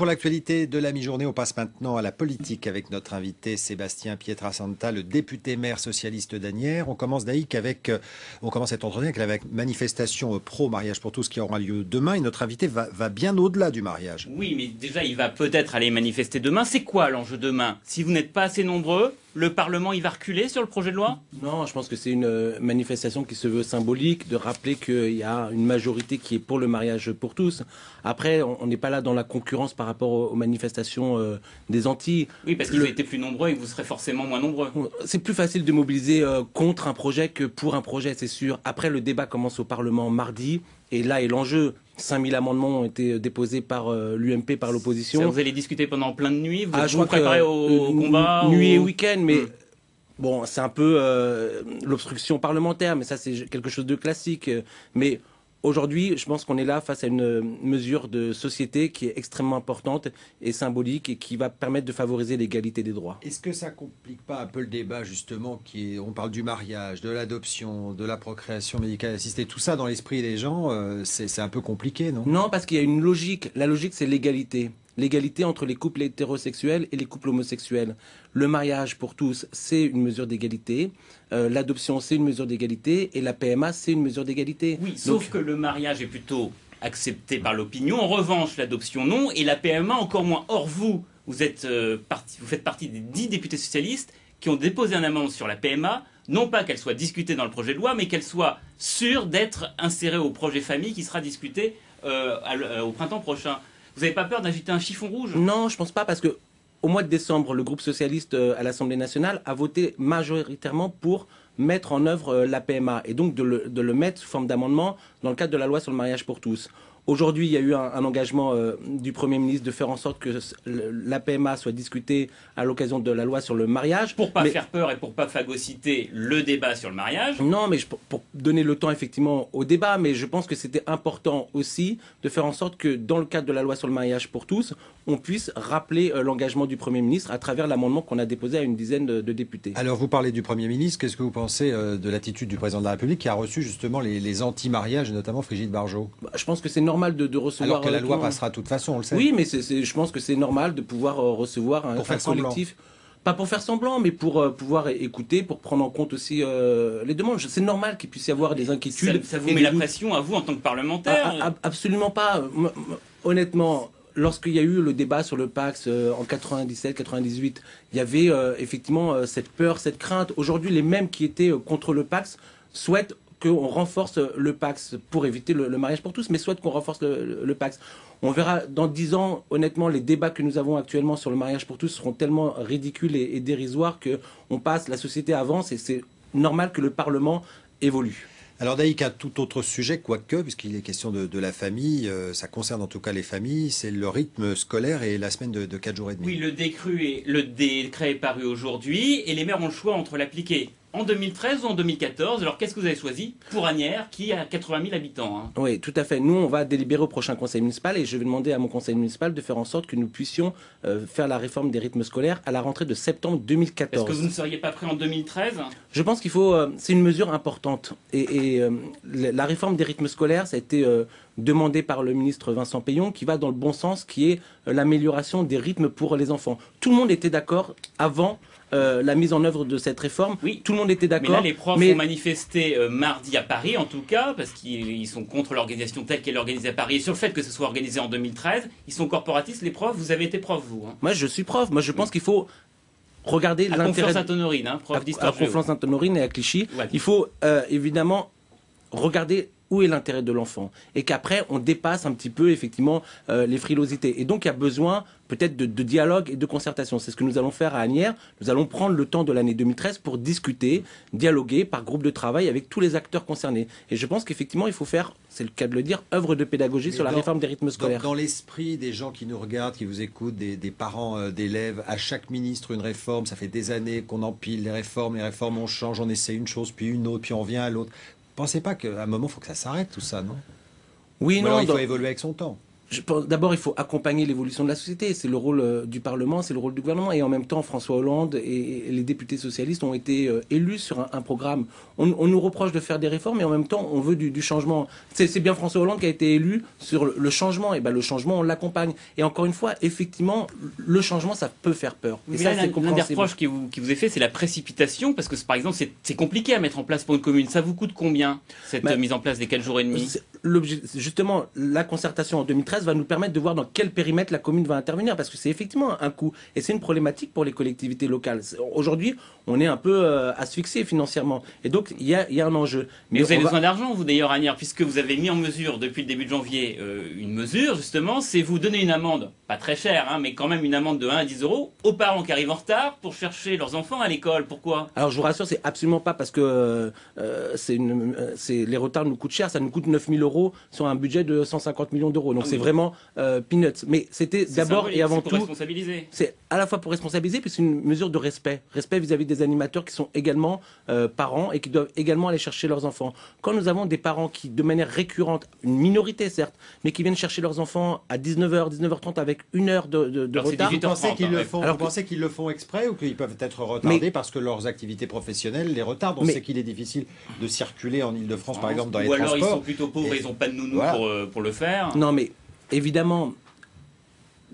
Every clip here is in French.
Pour l'actualité de la mi-journée, on passe maintenant à la politique avec notre invité Sébastien Pietrasanta, le député maire socialiste d'Asnières. On commence on commence cet entretien avec la manifestation pro-mariage pour tous qui aura lieu demain. Et notre invité va bien au-delà du mariage. Oui, mais déjà, il va peut-être aller manifester demain. C'est quoi l'enjeu demain? Si vous n'êtes pas assez nombreux, le Parlement, il va reculer sur le projet de loi? Non, je pense que c'est une manifestation qui se veut symbolique, de rappeler qu'il y a une majorité qui est pour le mariage pour tous. Après, on n'est pas là dans la concurrence par rapport aux manifestations des Antilles. Oui, parce qu'ils étaient plus nombreux et vous serez forcément moins nombreux. C'est plus facile de mobiliser contre un projet que pour un projet, c'est sûr. Après, le débat commence au Parlement mardi. Et là est l'enjeu. 5000 amendements ont été déposés par l'UMP, par l'opposition. Vous allez discuter pendant plein de nuits? Vous êtes je crois préparé au combat? Nuit et week-end, mais... Bon, c'est un peu l'obstruction parlementaire, mais ça c'est quelque chose de classique. Mais aujourd'hui, je pense qu'on est là face à une mesure de société qui est extrêmement importante et symbolique et qui va permettre de favoriser l'égalité des droits. Est-ce que ça complique pas un peu le débat justement on parle du mariage, de l'adoption, de la procréation médicale assistée, tout ça dans l'esprit des gens, c'est un peu compliqué, non? Non, parce qu'il y a une logique. La logique, c'est l'égalité. L'égalité entre les couples hétérosexuels et les couples homosexuels. Le mariage pour tous, c'est une mesure d'égalité. L'adoption, c'est une mesure d'égalité. Et la PMA, c'est une mesure d'égalité. Oui, sauf que le mariage est plutôt accepté par l'opinion. En revanche, l'adoption, non. Et la PMA, encore moins. Or, vous faites partie des 10 députés socialistes qui ont déposé un amendement sur la PMA. Non pas qu'elle soit discutée dans le projet de loi, mais qu'elle soit sûre d'être insérée au projet famille qui sera discuté au printemps prochain. Vous n'avez pas peur d'agiter un chiffon rouge? Non, je pense pas, parce que au mois de décembre, le groupe socialiste à l'Assemblée nationale a voté majoritairement pour mettre en œuvre la PMA et donc de le mettre sous forme d'amendement dans le cadre de la loi sur le mariage pour tous. Aujourd'hui, il y a eu un engagement du Premier ministre de faire en sorte que la PMA soit discutée à l'occasion de la loi sur le mariage. Pour pas faire peur et pour pas phagocyter le débat sur le mariage. Non, mais pour donner le temps effectivement au débat, mais je pense que c'était important aussi de faire en sorte que dans le cadre de la loi sur le mariage pour tous, on puisse rappeler l'engagement du Premier ministre à travers l'amendement qu'on a déposé à une dizaine de députés. Alors vous parlez du Premier ministre, qu'est-ce que vous pensez de l'attitude du Président de la République qui a reçu justement les anti-mariages, notamment Brigitte Bardot? Je pense que c'est normal de recevoir... Alors que la loi passera de toute façon, on le sait. Oui, mais je pense que c'est normal de pouvoir recevoir un collectif. Pas pour faire semblant, mais pour pouvoir écouter, pour prendre en compte aussi les demandes. C'est normal qu'il puisse y avoir des inquiétudes. Ça vous met la pression à vous en tant que parlementaire? Absolument pas. Honnêtement, lorsqu'il y a eu le débat sur le Pacs en 97-98, il y avait effectivement cette peur, cette crainte. Aujourd'hui, les mêmes qui étaient contre le Pacs souhaitent qu'on renforce le Pacs pour éviter le mariage pour tous, mais souhaitent qu'on renforce le Pacs. On verra dans 10 ans, honnêtement, les débats que nous avons actuellement sur le mariage pour tous seront tellement ridicules et dérisoires qu'on passe, la société avance et c'est normal que le Parlement évolue. Alors Daïk, un tout autre sujet, quoique, puisqu'il est question de la famille, ça concerne en tout cas les familles, c'est le rythme scolaire et la semaine de 4 jours et demi. Oui, le décret est paru aujourd'hui et les maires ont le choix entre l'appliquer en 2013 ou en 2014. Alors qu'est-ce que vous avez choisi pour Asnières qui a 80 000 habitants, hein? Oui, tout à fait. Nous, on va délibérer au prochain conseil municipal et je vais demander à mon conseil municipal de faire en sorte que nous puissions faire la réforme des rythmes scolaires à la rentrée de septembre 2014. Est-ce que vous ne seriez pas prêt en 2013? Je pense qu'il faut... c'est une mesure importante. Et la réforme des rythmes scolaires, ça a été demandé par le ministre Vincent Peillon, qui va dans le bon sens, qui est l'amélioration des rythmes pour les enfants. Tout le monde était d'accord avant la mise en œuvre de cette réforme. Oui. Tout le monde était d'accord. Mais là, les profs ont manifesté mardi à Paris, en tout cas, parce qu'ils sont contre l'organisation telle qu'elle est organisée à Paris et sur le fait que ce soit organisé en 2013. Ils sont corporatistes, les profs. Vous avez été prof, vous, hein? Moi, je suis prof. Moi, je pense qu'il faut regarder l'intérêt... À Conflans-Sainte-Honorine, hein, prof d'histoire. À Conflans-Sainte-Honorine et à Clichy. Ouais. Il faut évidemment regarder où est l'intérêt de l'enfant et qu'après on dépasse un petit peu effectivement les frilosités. Et donc il y a besoin peut-être de dialogue et de concertation. C'est ce que nous allons faire à Asnières. Nous allons prendre le temps de l'année 2013 pour discuter, dialoguer par groupe de travail avec tous les acteurs concernés. Et je pense qu'effectivement il faut faire, c'est le cas de le dire, œuvre de pédagogie sur la réforme des rythmes scolaires. Dans l'esprit des gens qui nous regardent, qui vous écoutent, des parents d'élèves, à chaque ministre une réforme, ça fait des années qu'on empile les réformes on change, on essaie une chose puis une autre, puis on vient à l'autre. Pensez pas qu'à un moment, il faut que ça s'arrête tout ça, non? Oui, non. Il faut évoluer avec son temps. Je pense d'abord il faut accompagner l'évolution de la société. C'est le rôle du Parlement, c'est le rôle du gouvernement. Et en même temps, François Hollande et les députés socialistes ont été élus sur un programme. On nous reproche de faire des réformes, mais en même temps, on veut du changement. C'est bien François Hollande qui a été élu sur le changement. Et ben le changement, on l'accompagne. Et encore une fois, effectivement, le changement, ça peut faire peur. Et mais ça, là, c'est l'un des compréhensible. reproches qui vous est fait, c'est la précipitation, parce que par exemple, c'est compliqué à mettre en place pour une commune. Ça vous coûte combien, cette mise en place des 4 jours et demi? Justement, la concertation en 2013 va nous permettre de voir dans quel périmètre la commune va intervenir, parce que c'est effectivement un coût. Et c'est une problématique pour les collectivités locales. Aujourd'hui, on est un peu asphyxié financièrement. Et donc, il y a un enjeu. Mais vous avez besoin d'argent, vous d'ailleurs, Asnières, puisque vous avez mis en mesure, depuis le début de janvier, une mesure, justement, c'est vous donner une amende, pas très chère, hein, mais quand même une amende de 1 à 10 euros, aux parents qui arrivent en retard pour chercher leurs enfants à l'école. Pourquoi? Alors, je vous rassure, c'est absolument pas parce que les retards nous coûtent cher. Ça nous coûte 9 000 euros sur un budget de 150 millions d'euros. Donc, c'est vraiment peanuts. Mais c'était d'abord et avant tout... C'est à la fois pour responsabiliser, puis c'est une mesure de respect. Respect vis-à-vis des animateurs qui sont également parents et qui doivent également aller chercher leurs enfants. Quand nous avons des parents qui, de manière récurrente, une minorité certes, mais qui viennent chercher leurs enfants à 19h, 19h30 avec 1 heure de retard... Vous pensez qu'ils le font exprès ou qu'ils peuvent être retardés parce que leurs activités professionnelles les retardent? On sait qu'il est difficile de circuler en Ile-de-France, par exemple, dans les transports. Ou alors ils sont plutôt pauvres et ils n'ont pas de nounou pour le faire. Non, mais évidemment,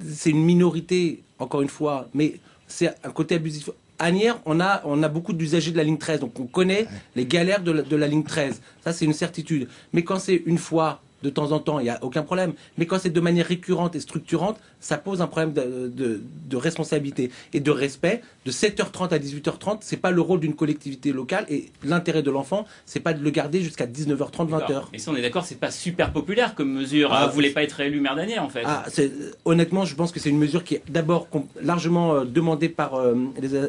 c'est une minorité, encore une fois, mais c'est un côté abusif. Asnières, on a beaucoup d'usagers de la ligne 13, donc on connaît les galères de la ligne 13. Ça, c'est une certitude. Mais quand c'est une fois, de temps en temps, il n'y a aucun problème. Mais quand c'est de manière récurrente et structurante, ça pose un problème de responsabilité et de respect. De 7h30 à 18h30, c'est pas le rôle d'une collectivité locale. Et l'intérêt de l'enfant, c'est pas de le garder jusqu'à 19h30, 20h. Et ça, on est d'accord, c'est pas super populaire comme mesure. Vous voulez pas être élu maire d'Asnières, en fait. Honnêtement, je pense que c'est une mesure qui est d'abord largement demandée par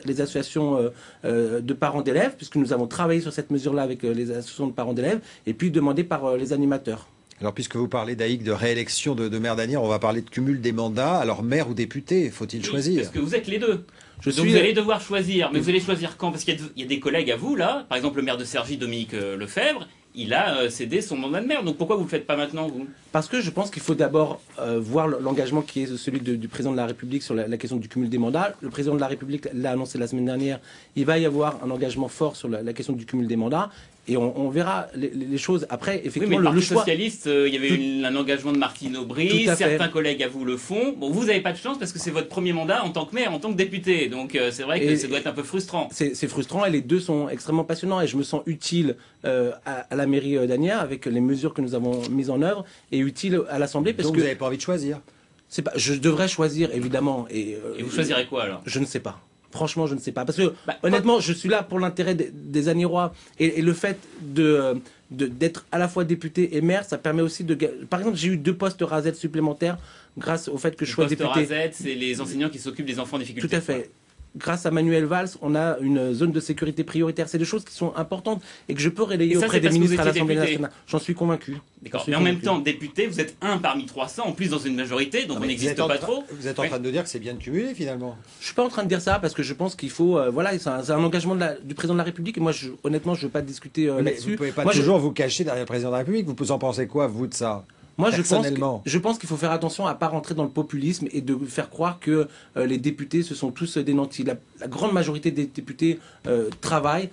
les associations de parents d'élèves, puisque nous avons travaillé sur cette mesure-là avec les associations de parents d'élèves, et puis demandée par les animateurs. Alors, puisque vous parlez, Daïc, de réélection de maire d'Asnières, on va parler de cumul des mandats. Alors, maire ou député, faut-il choisir? Parce que vous êtes les deux. Donc vous allez devoir choisir. Mais vous allez choisir quand? Parce qu'il y a des collègues à vous, là. Par exemple, le maire de Cergy, Dominique Lefebvre, il a cédé son mandat de maire. Donc pourquoi vous ne le faites pas maintenant, vous? Parce que je pense qu'il faut d'abord voir l'engagement qui est celui du président de la République sur la question du cumul des mandats. Le président de la République l'a annoncé la semaine dernière. Il va y avoir un engagement fort sur la question du cumul des mandats. Et on verra les choses après. Effectivement, oui, mais le choix socialiste, il y avait un engagement de Martine Aubry. Certains collègues à vous le font. Bon, vous n'avez pas de chance parce que c'est votre premier mandat en tant que maire, en tant que député. Donc c'est vrai que ça doit être un peu frustrant. C'est frustrant et les deux sont extrêmement passionnants. Et je me sens utile à la mairie d'Asnières avec les mesures que nous avons mises en œuvre et utile à l'Assemblée. Donc vous n'avez pas envie de choisir? Je devrais choisir, évidement. Et vous choisirez quoi alors? Je ne sais pas. Franchement, je ne sais pas. Parce que, honnêtement, je suis là pour l'intérêt des Asniérois. Et le fait d'être à la fois député et maire, ça permet aussi de... Par exemple, j'ai eu 2 postes RASET supplémentaires grâce au fait que je sois député. RASET, c'est les enseignants qui s'occupent des enfants en difficulté. Tout à fait. Grâce à Manuel Valls, on a une zone de sécurité prioritaire. C'est des choses qui sont importantes et que je peux relayer auprès des ministres à l'Assemblée nationale. J'en suis convaincu. D'accord. Mais en même temps, député, vous êtes 1 parmi 300, en plus dans une majorité, donc on n'existe pas trop. Vous êtes en train de dire que c'est bien de cumuler finalement? Je suis pas en train de dire ça parce que je pense qu'il faut... voilà, c'est un engagement du président de la République et moi, honnêtement, je ne veux pas discuter là-dessus. Vous ne pouvez pas toujours vous cacher derrière le président de la République. Vous en pensez quoi, vous, de ça? Moi, je pense qu'il faut faire attention à ne pas rentrer dans le populisme et de faire croire que les députés, ce sont tous des nantis. La grande majorité des députés travaillent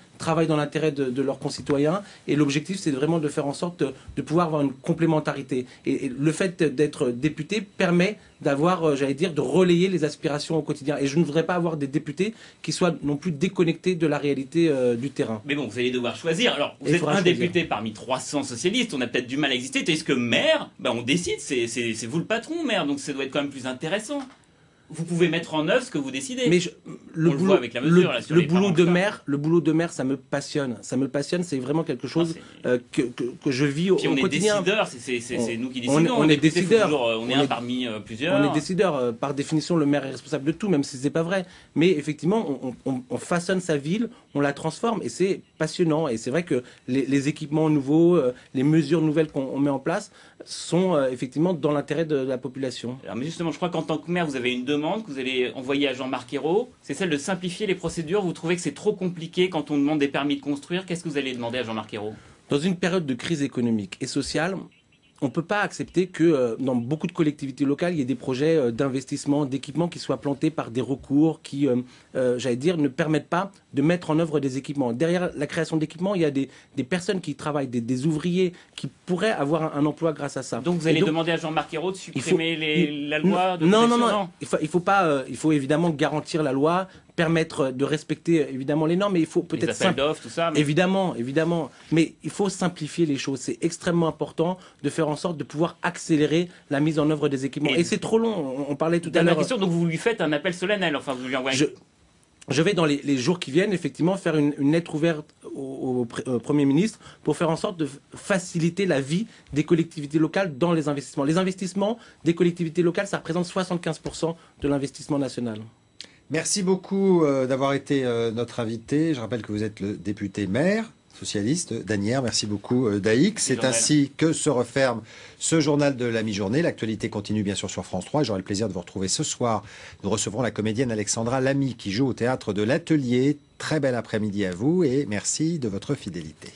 dans l'intérêt de leurs concitoyens. Et l'objectif, c'est vraiment de faire en sorte de pouvoir avoir une complémentarité. Et le fait d'être député permet d'avoir, j'allais dire, de relayer les aspirations au quotidien. Et je ne voudrais pas avoir des députés qui soient non plus déconnectés de la réalité du terrain. Mais bon, vous allez devoir choisir. Alors, vous êtes un député parmi 300 socialistes, on a peut-être du mal à exister. Est-ce que maire, on décide, c'est vous le patron, maire, donc ça doit être quand même plus intéressant. Vous pouvez mettre en œuvre ce que vous décidez. Mais le boulot de maire, ça me passionne. Ça me passionne, c'est vraiment quelque chose que je vis au quotidien. On est décideurs, c'est nous qui décidons. On est décideurs. On est un parmi plusieurs. On est décideurs. Par définition, le maire est responsable de tout, même si c'est pas vrai. Mais effectivement, on façonne sa ville, on la transforme, et c'est passionnant. Et c'est vrai que les équipements nouveaux, les mesures nouvelles qu'on met en place sont effectivement dans l'intérêt de la population. Alors, mais justement, je crois qu'en tant que maire, vous avez une demande que vous allez envoyer à Jean-Marc Ayrault, c'est celle de simplifier les procédures. Vous trouvez que c'est trop compliqué quand on demande des permis de construire? Qu'est-ce que vous allez demander à Jean-Marc Ayrault? Dans une période de crise économique et sociale, on ne peut pas accepter que dans beaucoup de collectivités locales, il y ait des projets d'investissement, d'équipement qui soient plantés par des recours qui, j'allais dire, ne permettent pas de mettre en œuvre des équipements. Derrière la création d'équipements, il y a des personnes qui travaillent, des ouvriers qui pourraient avoir un emploi grâce à ça. Donc vous allez demander à Jean-Marc Ayrault de supprimer la loi de non. protection? Il faut évidemment garantir la loi, permettre de respecter évidemment les normes, mais il faut peut-être les appels d'offres, tout ça. Évidemment, mais il faut simplifier les choses. C'est extrêmement important de faire en sorte de pouvoir accélérer la mise en œuvre des équipements. Et c'est trop long. On parlait tout à l'heure. Donc vous lui faites un appel solennel. Enfin, vous lui envoyez. Je vais dans les jours qui viennent effectivement faire une lettre ouverte au Premier ministre pour faire en sorte de faciliter la vie des collectivités locales dans les investissements. Les investissements des collectivités locales, ça représente 75% de l'investissement national. Merci beaucoup d'avoir été notre invité. Je rappelle que vous êtes le député maire socialiste d'Asnières. Merci beaucoup Daïk. C'est ainsi que se referme ce journal de la mi-journée. L'actualité continue bien sûr sur France 3. J'aurai le plaisir de vous retrouver ce soir. Nous recevrons la comédienne Alexandra Lamy qui joue au théâtre de l'Atelier. Très bel après-midi à vous et merci de votre fidélité.